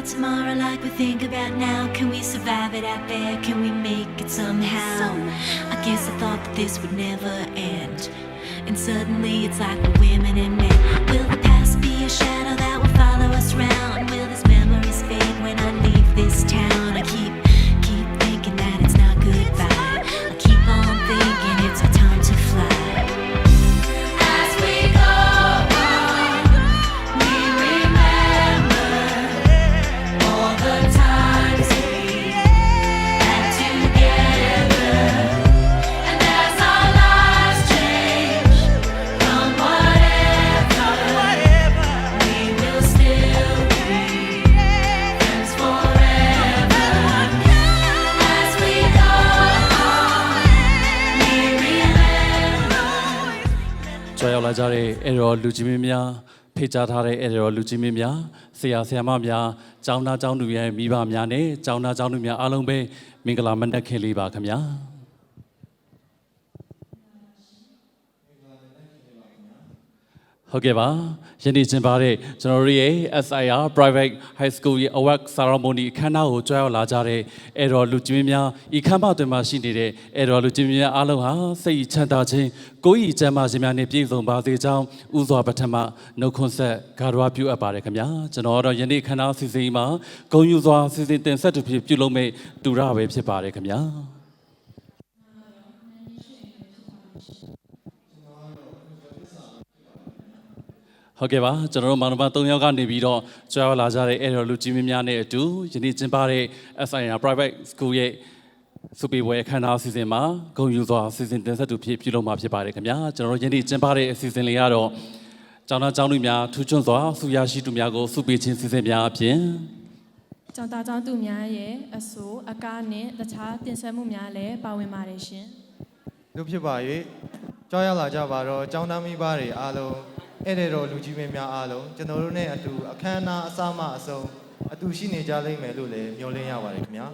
tomorrow like we think about now? Can we survive it out there? Can we make it somehow? I guess I thought that this would never end, and suddenly it's like we're women and men. Will the past be a shadow that will follow us round? Will these memories fade when I leave this town? I keep thinking that it's not goodbye. I keep on thinking it's our time to fly. As we go on, we remember all the times we had together. And as our lives change from whatever, we will still be friends forever. As we go on, we remember. ကြွားရောက်လာကြတဲ့အဲ့တော်လူကြီးမင်းများဖိတ်ကြားထားတဲ့အဲ့တော်လူကြီးမင်းများဆရာဆရာမများကျောင်းသားကျောင်းသူရဲ့မိဘများနဲ့ကျောင်းသားကျောင်းသူများအားလုံးပဲမင်္ဂလာမနက်ခင်းလေးပါခင်ဗျာဟုတ်ကဲ့ပါယနေ့ကျင်းပတဲ့ကျွန်တော်တို့ရဲ့ SIR Private High School ရဲ့ Award Ceremony အခမ်းအနားကိုကြွားရောက်လာကြတဲ့အဲ့တော်လူကြီးမင်းများဤခမ်းမတွင်မှာရှိနေတဲ့အဲ့တော်လူကြီးမင်းများအားလုံးဟာစိတ်ချမ်းသာခြင်းကိုယ်ဤကျမ်းမာခြင်းများနဲ့ပြည့်စုံပါစေကြောင်းဥစွာပထမနှုတ်ခွန်းဆက်ဂါရဝပြုအပ်ပါတယ်ခင်ဗျာကျွန်တော်တို့ယနေ့အခမ်းအနားစီစဉ်မှာဂုဏ်ယူစွာစီစဉ်တင်ဆက်သူဖြစ်ပြုလုပ်မဲ့တူရပဲဖြစ်ပါတယ်ခင်ဗျာဟုတ်ကဲ့ပါကျွန်တော်တို့မောင်နှမ3ယောက်ကနေပြီးတော့ကြွားလာကြတဲ့အဲ့တော်လူကြီးမင်းများနဲ့အတူယနေ့ကျင်းပတဲ့ SIR Private School ရဲ့စုပေးပွဲအခမ်းအနားအစီအစဉ်မှာဂုဏ်ယူစွာအစီအစဉ်တင်ဆက်သူဖြစ်ပြုလုပ်မှာဖြစ်ပါတယ်ခင်ဗျာကျွန်တော်တို့ယနေ့ကျင်းပတဲ့အစီအစဉ်လေးကတော့ကျောင်းသားကျောင်းသူများထူးချွန်စွာဆုရရှိသူများကိုဆုပေးခြင်းစီစဉ်များအပြင်ကျောင်းသားကျောင်းသူများရဲ့အဆိုအကားနဲ့တခြားတင်ဆက်မှုများလည်းပါဝင်ပါတယ်ရှင်တို့ဖြစ်ပါ၍ကြောက်ရလာကြပါတော့ကျောင်းသားမိဘတွေအားလုံးအဲ့ဒီတော့လူကြီးမင်းများအားလုံးကျွန်တော်တို့နဲ့အတူအခမ်းအနားအစမှအဆုံးအတူရှိနေကြလိမ့်မယ်လို့လည်းမျှော်လင့်ရပါတယ်ခင်ဗျာ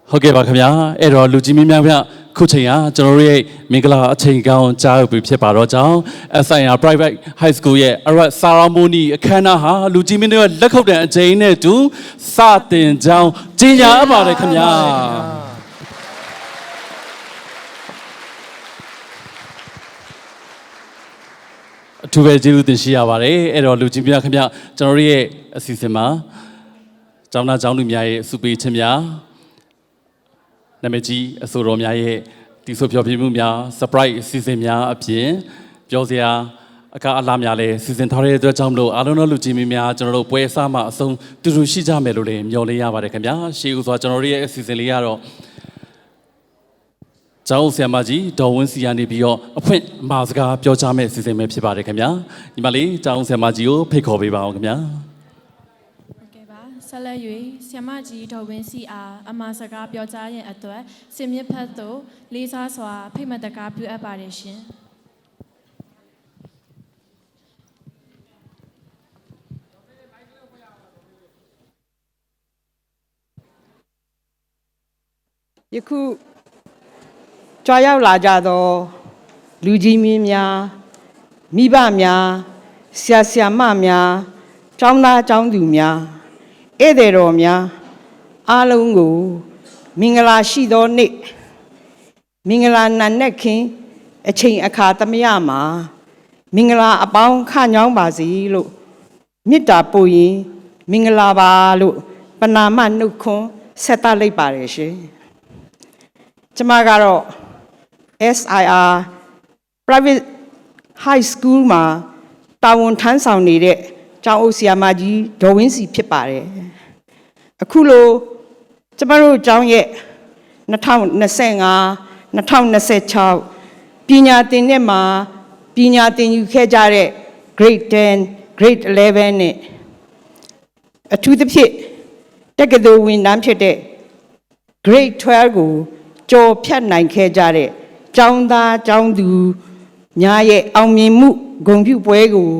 ဟုတ်ကဲ့ပါခင်ဗျာအဲ့တော့လူကြီးမင်းများဗျခုချိန်ကကျွန်တော်တို့ရဲ့မင်္ဂလာအချိန်ကောင်းကြားပြီဖြစ်ပါတော့ကြောင်း SIR Private High School ရဲ့ Award Ceremony အခမ်းအနားဟာလူကြီးမင်းတို့ရဲ့လက်ခုပ်တန်းအကျဉ်းနဲ့တူစတင်ကြောင်းကြေညာအပ်ပါတယ်ခင်ဗျာအထူးပဲကျေးဇူးတင်ရှိရပါတယ်အဲ့တော့လူကြီးများခင်ဗျကျွန်တော်တို့ရဲ့အစီအစဉ်မှာကျောင်းသားကျောင်းသူများရဲ့စုပေးခြင်းများနာမည်ကြီးအဆိုတော်များရဲ့တီဆိုဖျော်ဖြေမှုများ surprise အစီအစဉ်များအပြင်ပြောစရာအကားအလားများလည်းစီစဉ်ထားတဲ့အတွက်ကြောင့်မလို့အားလုံးသောလူကြီးမင်းများကျွန်တော်တို့ပွဲအစမှအဆုံးတူတူရှိကြမယ်လို့လည်းမျှော်လင့်ရပါတယ်ခင်ဗျာရှေးဦးစွာကျွန်တော်တို့ရဲ့အစီအစဉ်လေးကတော့ကျောင်းဆရာမကြီးဒေါ်ဝင်းစီကနေပြီးတော့အဖွင့်အမှာစကားပြောကြားမယ့်အစီအစဉ်ပဲဖြစ်ပါတယ်ခင်ဗျာညီမလေးကျောင်းဆရာမကြီးကိုဖိတ်ခေါ်ပေးပါအောင်ခင်ဗျာဟုတ်ကဲ့ပါဆက်လက်၍ဆရာမကြီးဒေါ်ဝင်းစီအားအမှာစကားပြောကြားရင်အတွက်စင်မြင့်ဖက်သို့လေးစားစွာဖိတ်မတကားပြုအပ်ပါတယ်ရှင်ယခုကြွားရောက်လာကြသောလူကြီးမင်းများမိဘများဆရာဆရာမများကျောင်းသားကျောင်းသူများဧည့်သည်တော်များအားလုံးကိုမင်္ဂလာရှိသောနေ့မင်္ဂလာနံနက်ခင်းအချိန်အခါသမယမှာမင်္ဂလာအပေါင်းခညောင်းပါစေလို့မေတ္တာပို့ရင်မင်္ဂလာပါလို့ပဏာမနှုတ်ခွန်းဆက်သလိုက်ပါတယ်ရှင်ကျမကတော့ SIR Private High School မှာတာဝန်ထမ်းဆောင်နေတဲ့ကျောင်းအုပ်ဆရာမကြီးဒေါ်ဝင်းစီဖြစ်ပါတယ်အခုလိုကျမတို့ကျောင်းရဲ့2025-2026ပညာသင်နှစ်မှာပညာသင်ယူခဲ့ကြတဲ့ Grade 10 Grade 11နဲ့အထူးသဖြင့်တက္ကသိုလ်ဝင်တန်းဖြစ်တဲ့ Grade 12ကိုကျော်ဖြတ်နိုင်ခဲ့ကြတဲ့ကျောင်းသားကျောင်းသူများရဲ့အောင်မြင်မှုဂုဏ်ပြုပွဲကို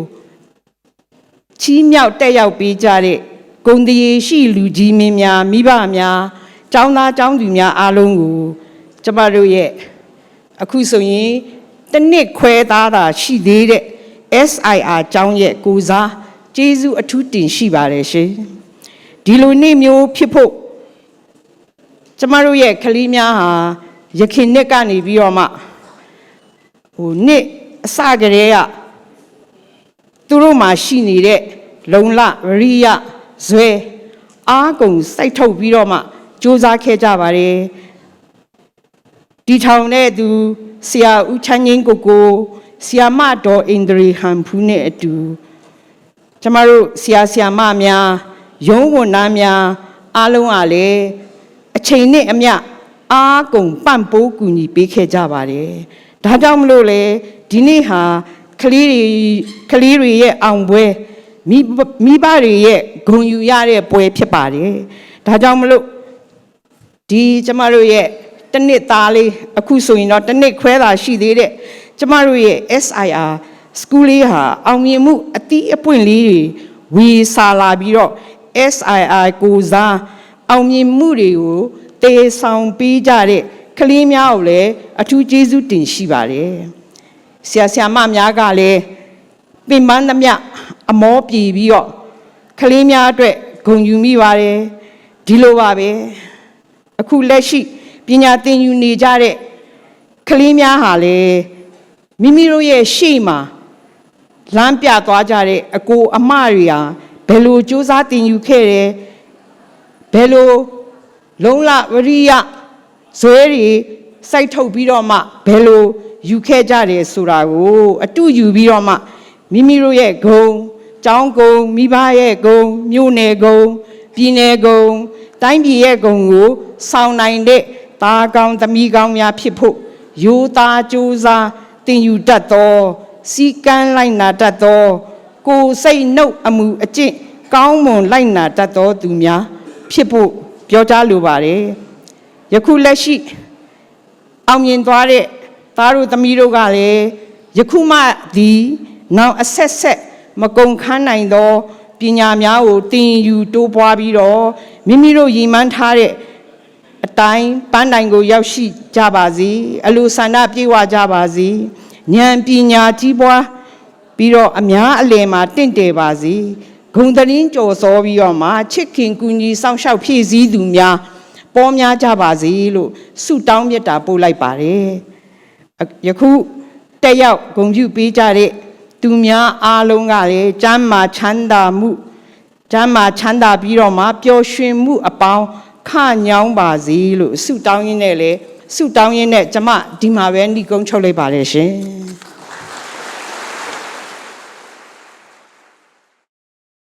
ချီးမြှောက်တက်ရောက်ပေးကြတဲ့ဂုဏ်သရေရှိလူကြီးမင်းများမိဘများကျောင်းသားကျောင်းသူများအားလုံးကိုကျမတို့ရဲ့အခုဆိုရင်တစ်နှစ်ခွဲသားတာရှိသေးတဲ့ SIR ကျောင်းရဲ့ကိုစားကျေးဇူးအထူးတင်ရှိပါတယ်ရှင် ဒီလိုနေ့မျိုးဖြစ်ဖို့ကျမတို့ရဲ့ကလေးများဟာရခင်နှစ်ကနေပြီးတော့မှနှစ်အစကတည်းကသူတို့မှာရှိနေတဲ့လုံလဝရိယဇွဲအားကုန်စိုက်ထုတ်ပြီးတော့မှစူးစမ်းခဲ့ကြပါတယ်ဒီထောင်တဲ့သူဆရာဦးချမ်းငင်းကိုဆရာမတော်အိန္ဒြေဟန်ဖူးနဲ့အတူကျမတို့ဆရာမများရုံးဝန်သားများအားလုံးကလည်းအချိန်နဲ့အမျှအားကုန်ပံ့ပိုးကူညီပေးခဲ့ကြပါတယ်ဒါကြောင့်မလို့လေဒီနေ့ဟာကလေးတွေရဲ့အောင်ပွဲမိဘတွေရဲ့ဂုဏ်ယူရတဲ့ပွဲဖြစ်ပါတယ်ဒါကြောင့်မလို့ဒီကျမတို့ရဲ့တစ်နှစ်သားလေးအခုဆိုရင်တော့တစ်နှစ်ခွဲသာရှိသေးတဲ့ကျမတို့ရဲ့ SIR school လေးဟာအောင်မြင်မှုအသီးအပွင့်လေးတွေဝေစာလာပြီးတော့ SIR ကိုစားအောင်မြင်မှုတွေကိုတည်ဆောင်ပေးကြတဲ့ကလေးများကိုလည်းအထူးကျေးဇူးတင်ရှိပါတယ်ဆရာမများကလည်းပင်ပန်းသမျှအမောပြေပြီးတော့ကလေးများအတွက်ဂုဏ်ယူမိပါတယ်ဒီလိုပါပဲအခုလက်ရှိပညာသင်ယူနေကြတဲ့ကလေးများဟာလည်းမိမိတို့ရဲ့ရှေ့မှာလမ်းပြသွားကြတဲ့အကိုအမတွေဟာဘယ်လိုစူးစမ်းသင်ယူခဲ့တယ်ဘယ်လိုလုံလဝရိယဇွဲတွေစိုက်ထုတ်ပြီးတော့မှဘယ်လိုယူခဲ့ကြတယ်ဆိုတာကိုအတူယူပြီးတော့မှမိမိတို့ရဲ့ဂုဏ်ကျောင်းဂုဏ်မိဘရဲ့ဂုဏ်မြို့နယ်ဂုဏ်ပြည်နယ်ဂုဏ်တိုင်းပြည်ရဲ့ဂုဏ်ကိုဆောင်နိုင်တဲ့သားကောင်းသမီးကောင်းများဖြစ်ဖို့ရိုးသားကြိုးစားသင်ယူတတ်သောစီကံလိုက်နာတတ်သောကိုယ်စိတ်နှုတ်အမှုအကျင့်ကောင်းမွန်လိုက်နာတတ်သောသူများဖြစ်ဖို့ပြောကြားလိုပါတယ်ယခုလက်ရှိအောင်မြင်သွားတဲ့သားတို့သမီးတို့ကလည်းယခုမှဒီနောက်အဆက်ဆက်မကုန်ခန်းနိုင်သောပညာများကိုသင်ယူတိုးပွားပြီးတော့မိမိတို့ရည်မှန်းထားတဲ့အတိုင်းပန်းတိုင်ကိုရောက်ရှိကြပါစေအလိုဆန္ဒပြေဝကြပါစေဉာဏ်ပညာကြီးပွားပြီးတော့အများအလယ်မှာတင့်တယ်ပါစေဂုဏ်သတင်းကြော်စောပြီးတော့မှချစ်ခင်ကူညီဆောင်ရှောက်ဖြည့်ဆည်းသူများပေါ်များကြပါစေလို့ဆုတောင်းမြတ်တာပို့လိုက်ပါတယ်ယခုတက်ရောက်ဂုဏ်ပြုပေးကြတဲ့သူများအားလုံးကလည်းကျမ်းမာချမ်းသာပြီးတော့မှပျော်ရွှင်မှုအပေါင်းခညောင်းပါစေလို့ဆုတောင်းရင်းနဲ့ကျမဒီမှာပဲနှိကုံးချုပ်လိုက်ပါတယ်ရှင်